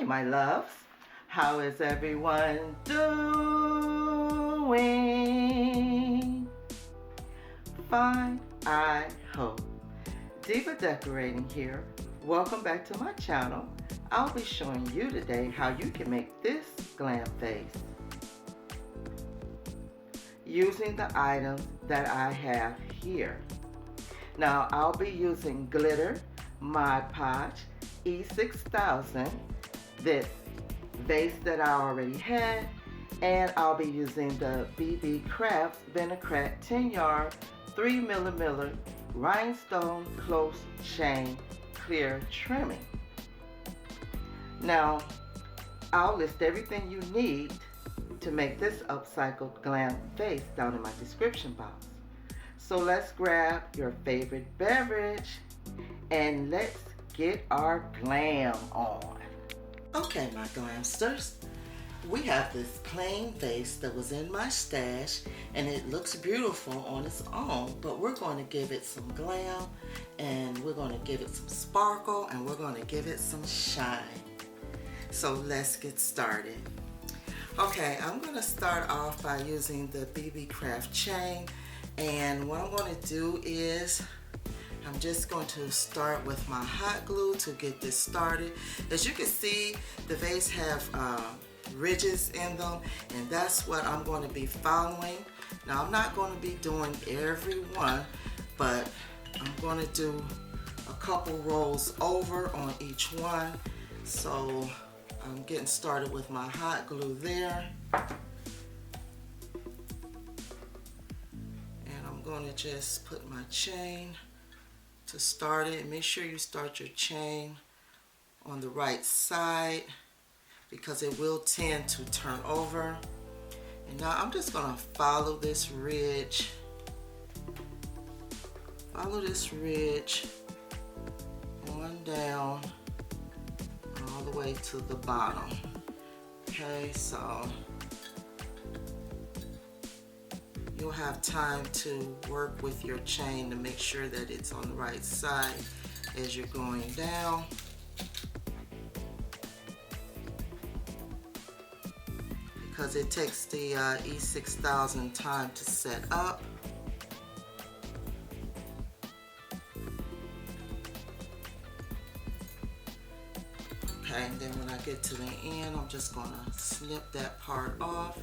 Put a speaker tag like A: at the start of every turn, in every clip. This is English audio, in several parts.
A: my loves. How is everyone doing? Fine, I hope. Diva Decorating here. Welcome back to my channel. I'll be showing you today how you can make this glam vase using the items that I have here. Now I'll be using glitter, Modge Podge, E6000, this vase that I already had, and I'll be using the Beebeecraft Benecreat 10-yard 3mm rhinestone close chain clear trimming. Now I'll list everything you need to make this upcycled glam vase down in my description box. So let's grab your favorite beverage and let's get our glam on. Okay, my glamsters, we have this plain vase that was in my stash and it looks beautiful on its own, but we're going to give it some glam and we're going to give it some sparkle and we're going to give it some shine. So let's get started. Okay, I'm going to start off by using the Beebeecraft chain, and what I'm going to do is I'm just going to start with my hot glue to get this started. As you can see, the vase have ridges in them, and that's what I'm going to be following. Now I'm not going to be doing every one, but I'm going to do a couple rolls over on each one. So I'm getting started with my hot glue there. And I'm going to just put my chain to start it. Make sure you start your chain on the right side because it will tend to turn over. And now I'm just going to follow this ridge. Follow this ridge on down all the way to the bottom. Okay, so you'll have time to work with your chain to make sure that it's on the right side as you're going down. Because it takes the E6000 time to set up. Okay, and then when I get to the end, I'm just going to snip that part off.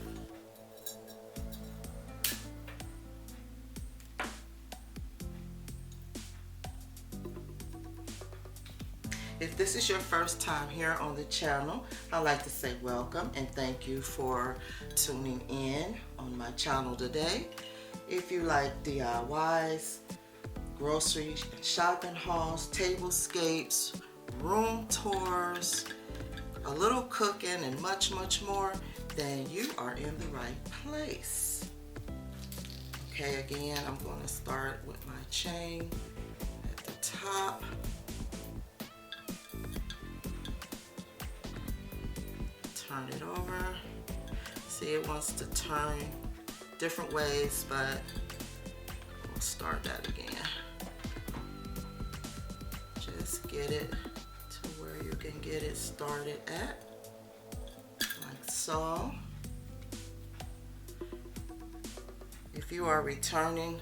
A: If this is your first time here on the channel, I'd like to say welcome and thank you for tuning in on my channel today. If you like DIYs, grocery shopping hauls, tablescapes, room tours, a little cooking, and much more, then you are in the right place. Okay, again, I'm going to start with my chain at the top. Turn it over. See, it wants to turn different ways, but we'll start that again. Just get it to where you can get it started at, like so. If you are a returning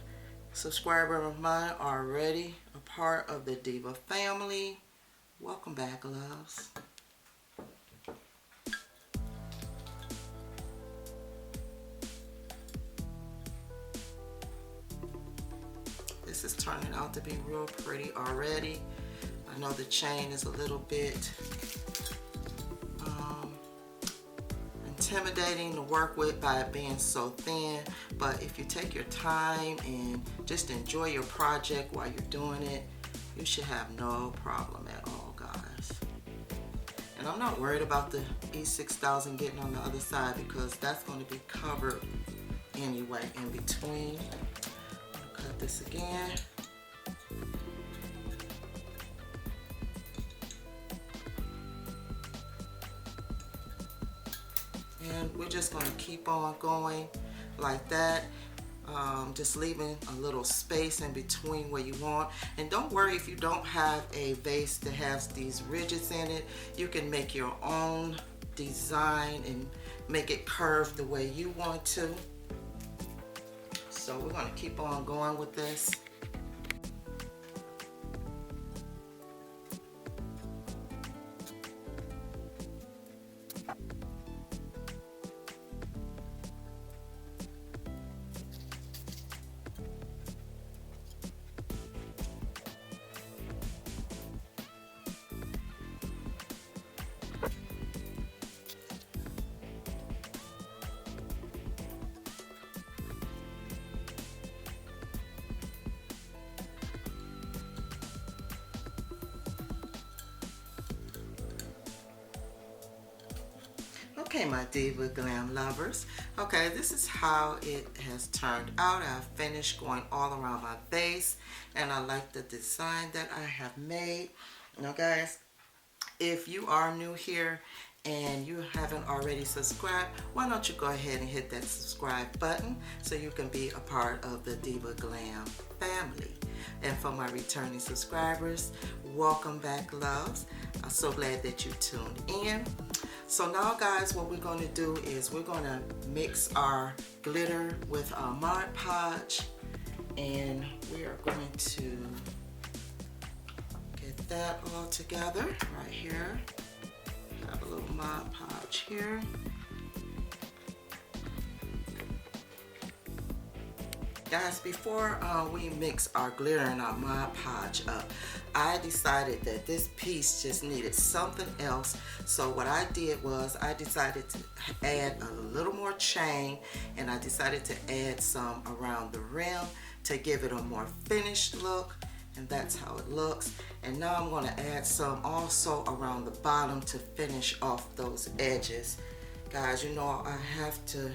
A: subscriber of mine, already a part of the Diva family, welcome back, loves. This is turning out to be real pretty already. I know the chain is a little bit intimidating to work with by it being so thin, but if you take your time and just enjoy your project while you're doing it, you should have no problem at all, guys. And I'm not worried about the E6000 getting on the other side because that's going to be covered anyway in between. Cut this again. And we're just going to keep on going like that. just leaving a little space in between where you want. And don't worry if you don't have a vase that has these ridges in it. You can make your own design and make it curve the way you want to. So we're going to keep on going with this. Okay, my Diva Glam lovers. Okay, this is how it has turned out. I've finished going all around my base, and I like the design that I have made. Now, guys, if you are new here and you haven't already subscribed, why don't you go ahead and hit that subscribe button so you can be a part of the Diva Glam family. And for my returning subscribers, welcome back, loves. I'm so glad that you tuned in. So now, guys, what we're going to do is we're going to mix our glitter with our Modge Podge, and we are going to get that all together right here. Have a little Modge Podge here. Guys, before we mix our glitter and our Modge Podge up, I decided that this piece just needed something else. So what I did was I decided to add a little more chain, and I decided to add some around the rim to give it a more finished look, and that's how it looks. And now I'm going to add some also around the bottom to finish off those edges. Guys, you know I have to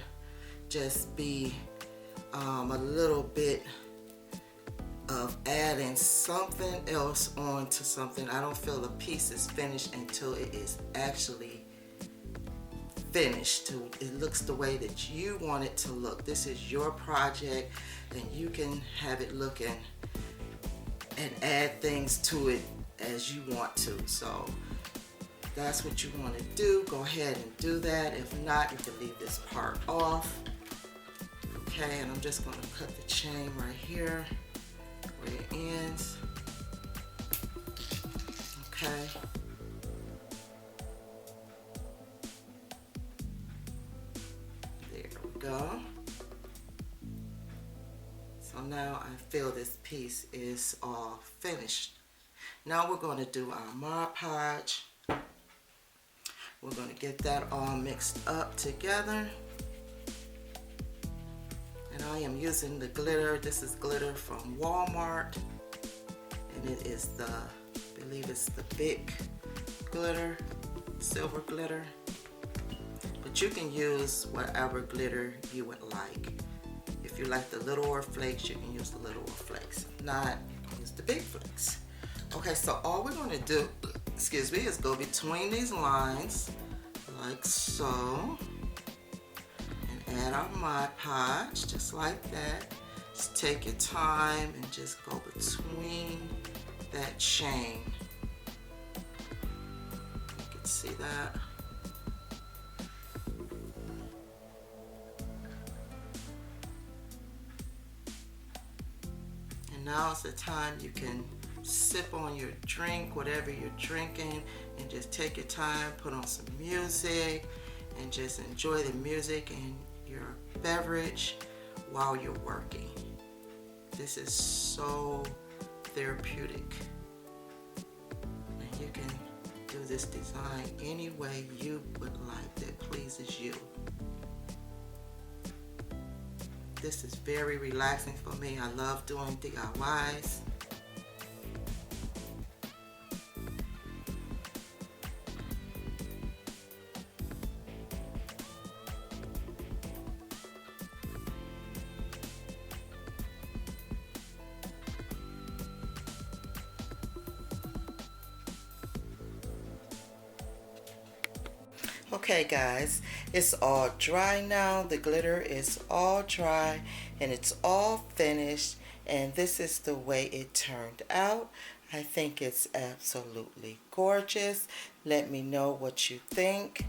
A: just be a little bit of adding something else on to something. I don't feel a piece is finished until it is actually finished. It looks the way that you want it to look. This is your project, and you can have it looking and add things to it as you want to. So that's what you want to do. Go ahead and do that. If not, you can leave this part off. Okay, and I'm just going to cut the chain right here where it ends. Okay. There we go. So now I feel this piece is all finished. Now we're going to do our Modge Podge. We're going to get that all mixed up together. And I am using the glitter. This is glitter from Walmart, and it is the, I believe it's the big glitter, silver glitter. But you can use whatever glitter you would like. If you like the little flakes, you can use the little flakes. If not, you can use the big flakes. Okay, so all we're going to do, excuse me, is go between these lines like so. Add our Modge Podge just like that. Just take your time and just go between that chain. You can see that. And now is the time you can sip on your drink, whatever you're drinking, and just take your time, put on some music, and just enjoy the music and your beverage while you're working. This is so therapeutic, and you can do this design any way you would like that pleases you. This is very relaxing for me. I love doing DIYs. Okay guys, it's all dry now. The glitter is all dry and it's all finished, and this is the way it turned out. I think it's absolutely gorgeous. Let me know what you think.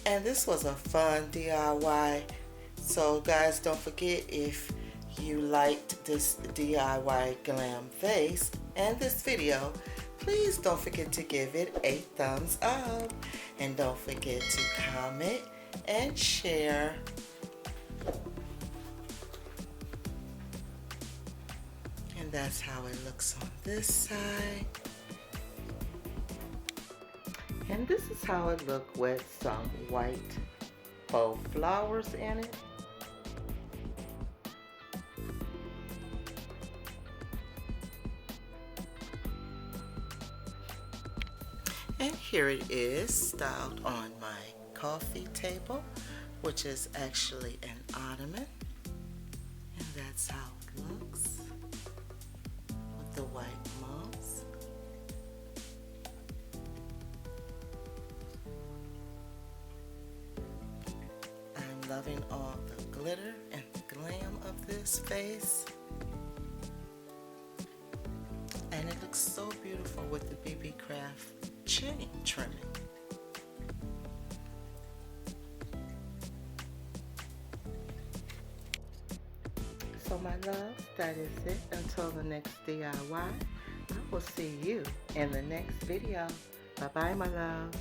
A: And this was a fun DIY. So guys, don't forget, if you liked this DIY glam vase and this video, please don't forget to give it a thumbs up. And don't forget to comment and share. And that's how it looks on this side. And this is how it looked with some white faux flowers in it. And here it is styled on my coffee table, which is actually an ottoman. And that's how it looks with the white moss. I'm loving all the glitter and the glam of this vase. And it looks so beautiful with the Beebeecraft chain trimming. So my loves, that is it. Until the next DIY, I will see you in the next video. Bye bye my loves.